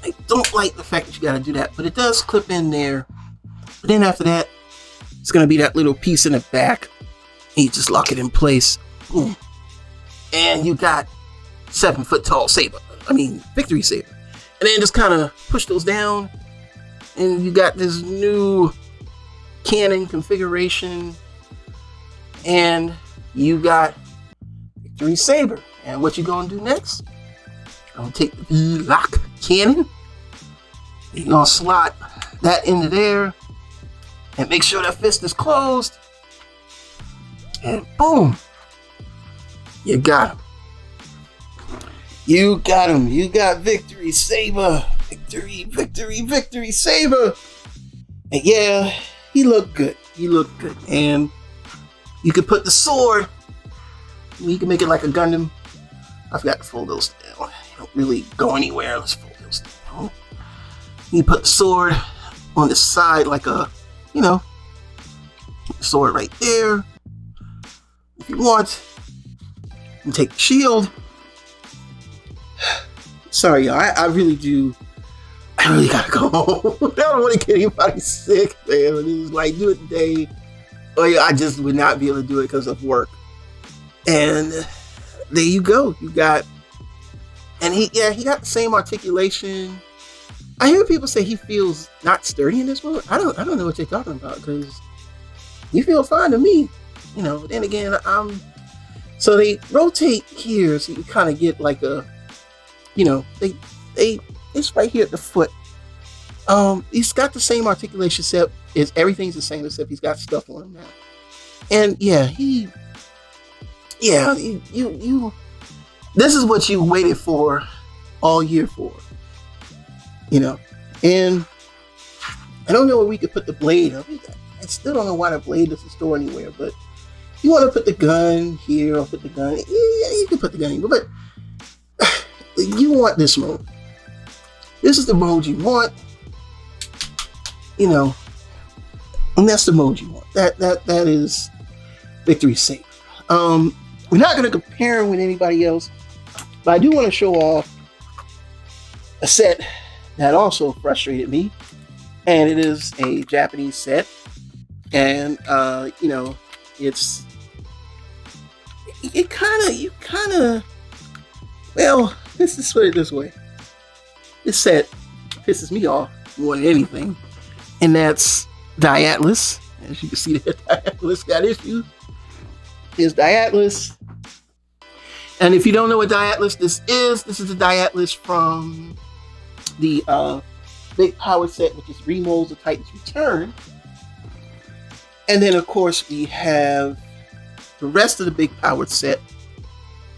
I don't like the fact that you got to do that, but it does clip in there. But then after that, it's going to be that little piece in the back. And you just lock it in place. Boom. And you got 7 foot tall Saber. I mean, Victory Saber. And then just kind of push those down. And you got this new cannon configuration. And you got Victory Saber. And what you gonna do next? You're gonna take the V-Lock cannon. You're gonna slot that into there. And make sure that fist is closed. And boom. You got him. You got him. You got Victory Saber. Victory, victory, victory Saber. And yeah, he looked good. He looked good. And you could put the sword. You can make it like a Gundam. I forgot to fold those down. They don't really go anywhere. Let's fold those down. You put the sword on the side like a, you know, sword right there. If you want, you can take the shield. Sorry, y'all. I really do. I really gotta go home. I don't want to get anybody sick, man. It was like, do it today. Oh yeah, I just would not be able to do it because of work. And there you go. You got, and he got the same articulation. I hear people say he feels not sturdy in this one. I don't know what you're talking about, because you feel fine to me. You know, but then again, so they rotate here, so you kind of get like a, you know, it's right here at the foot. He's got the same articulation set. Everything's the same except he's got stuff on him now. And yeah, you this is what you waited for all year for. You know, and I don't know where we could put the blade. I still don't know why the blade doesn't store anywhere, but you want to put the gun here or put the gun. Yeah, you can put the gun here, but you want this mode. This is the mode you want, you know, and that's the mode you want. That is Victory Saber. We're not going to compare him with anybody else, but I do want to show off a set that also frustrated me, and it is a Japanese set, and you know, well, let's just put it this way. This set pisses me off more than anything, and that's Diatlas. As you can see, that Diatlas got issues. Here's Diatlas. And if you don't know what Diatlas this is the Diatlas from the Big Power set, which is Remolds of Titan's Return. And then, of course, we have the rest of the Big Power set,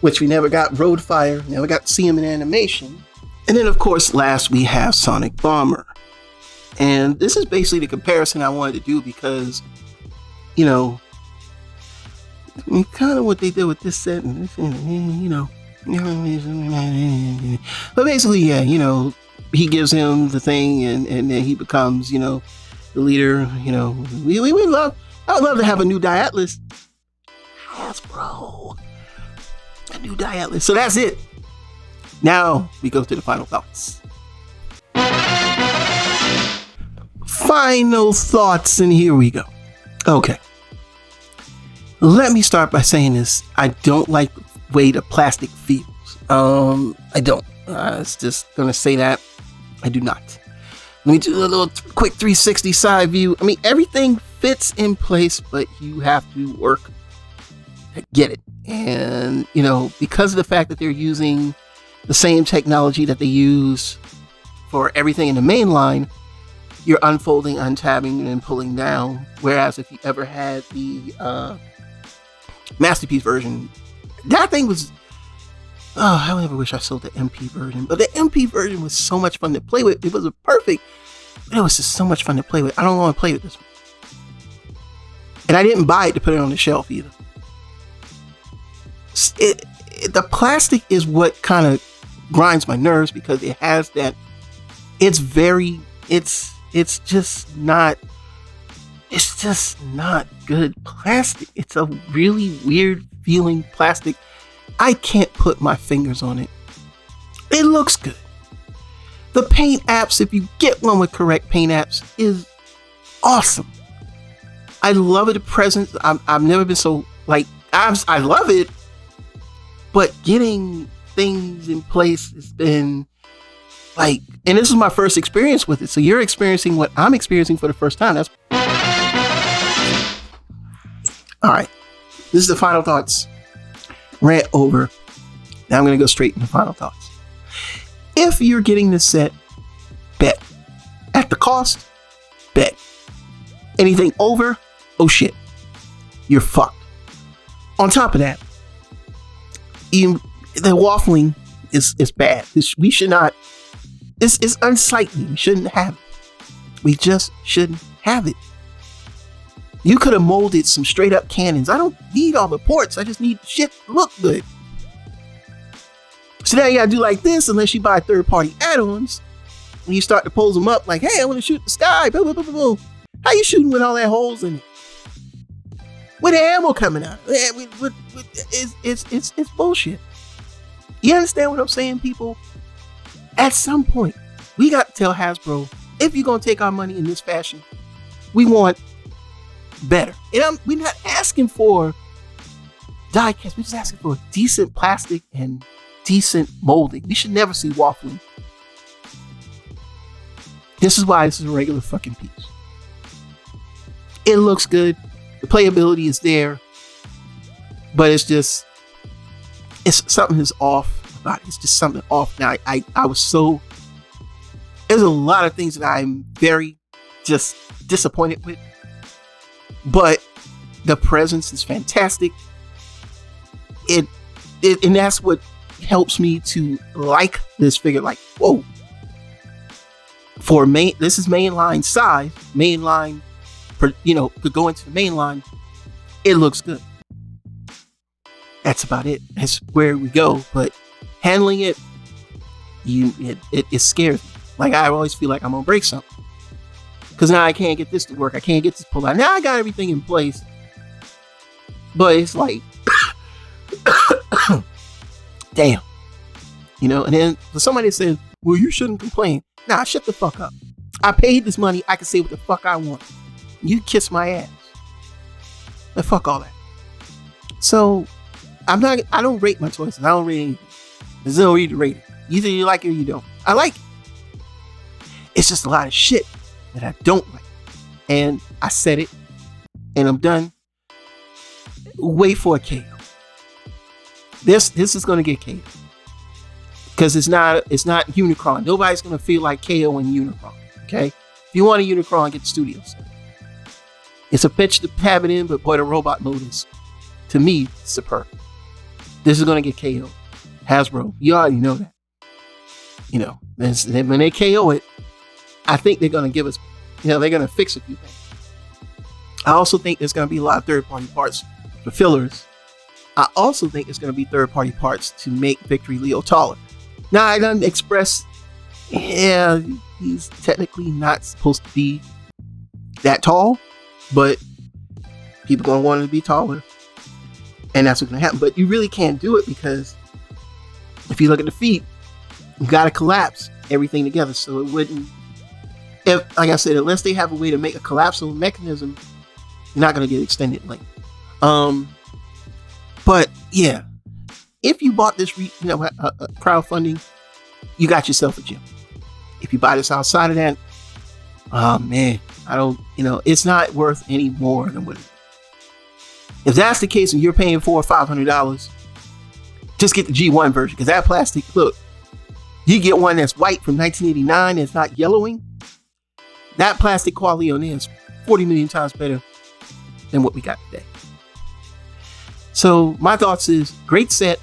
which we never got Roadfire, never got to see him in animation. And then, of course, last we have Sonic Bomber. And this is basically the comparison I wanted to do because, you know, kind of what they did with this set, and you know. But basically, yeah, you know, he gives him the thing, and then he becomes, you know, the leader. You know, we love. I would love to have a new Diatlas. Hasbro, a new Diatlas. So that's it. Now we go to the final thoughts. Final thoughts, and here we go. Okay. Let me start by saying this. I don't like the way the plastic feels. I don't. I was just going to say that. I do not. Let me do a little quick 360 side view. I mean, everything fits in place, but you have to work to get it. And, you know, because of the fact that they're using the same technology that they use for everything in the main line, you're unfolding, untabbing, and pulling down. Whereas if you ever had the Masterpiece version, that thing was, oh, I never wish I sold the MP version, but the MP version was so much fun to play with. It was perfect, but it was just so much fun to play with. I don't want to play with this one, and I didn't buy it to put it on the shelf either. The plastic is what kind of grinds my nerves because it has that. It's just not good plastic. It's a really weird feeling plastic. I can't put my fingers on it. It looks good. The paint apps, if you get one with correct paint apps, is awesome. I love it. The presence. I've never been so like I love it, but getting things in place has been like, and this is my first experience with it. So you're experiencing what I'm experiencing for the first time. That's all right. This is the final thoughts. Rant over. Now I'm going to go straight into final thoughts. If you're getting this set, bet. At the cost, bet. Anything over, oh shit, you're fucked. On top of that, the waffling is bad. We should not. It's unsightly. We shouldn't have it. We just shouldn't have it. You could have molded some straight up cannons. I don't need all the ports. I just need shit to look good. So now you gotta do like this unless you buy third party add-ons. And you start to pose them up like, hey, I want to shoot the sky. Boom, boom, boom, boom, boom. How you shooting with all that holes in it? With the ammo coming out? It's bullshit. You understand what I'm saying, people? At some point, we got to tell Hasbro, if you're going to take our money in this fashion, we want better. And we're not asking for die cast. We're just asking for decent plastic and decent molding. We should never see waffling. This is why this is a regular fucking piece. It looks good. The playability is there. But it's something is off about it. It's just something off. Now, I was so... There's a lot of things that I'm very just disappointed with. But the presence is fantastic. And that's what helps me to like this figure. Like, whoa. This is mainline size. Mainline, could go into the mainline. It looks good. That's about it. That's where we go. But handling it, it scares me. Like, I always feel like I'm gonna break something. Because now I can't get this to work. I can't get this pulled out. Now I got everything in place. But it's like, damn. And then for somebody that says, well, you shouldn't complain. Nah, shut the fuck up. I paid this money. I can say what the fuck I want. You kiss my ass. But fuck all that. So, I don't rate my choices. I don't rate anything. There's no reason to rate it. Either you like it or you don't. I like it. It's just a lot of shit that I don't like. And I said it. And I'm done. Wait for a KO. This is going to get KO. Because it's not Unicron. Nobody's going to feel like KO in Unicron. Okay? If you want a Unicron, get the studio set. It's a bitch to have it in, but boy, the robot mode is, to me, superb. This is going to get KO. Hasbro, you already know that. When they KO it, I think they're going to give us, they're going to fix a few things. I also think there's going to be a lot of third-party parts for fillers. I also think there's going to be third-party parts to make Victory Leo taller. Now, I done express, he's technically not supposed to be that tall, but people going to want him to be taller. And that's what's going to happen. But you really can't do it because if you look at the feet, you got to collapse everything together. So it wouldn't, like I said, unless they have a way to make a collapsible mechanism, you're not going to get extended length. But yeah, if you bought this, crowdfunding, you got yourself a gem. If you buy this outside of that, oh man, it's not worth any more than what it is. If that's the case and you're paying $400 or $500, just get the G1 version, because that plastic, look, you get one that's white from 1989 that's not yellowing. That plastic quality on there is 40 million times better than what we got today. So my thoughts is, great set,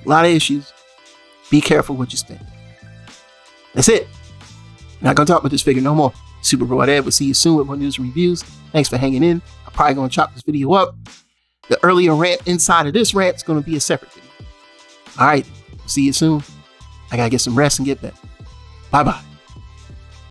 a lot of issues. Be careful what you spend. That's it. Not gonna talk about this figure no more. Super Bro Ed. We'll see you soon with more news and reviews. Thanks for hanging in. I'm probably gonna chop this video up. The earlier rant inside of this rant is gonna be a separate video. All right, see you soon. I gotta get some rest and get better. Bye bye.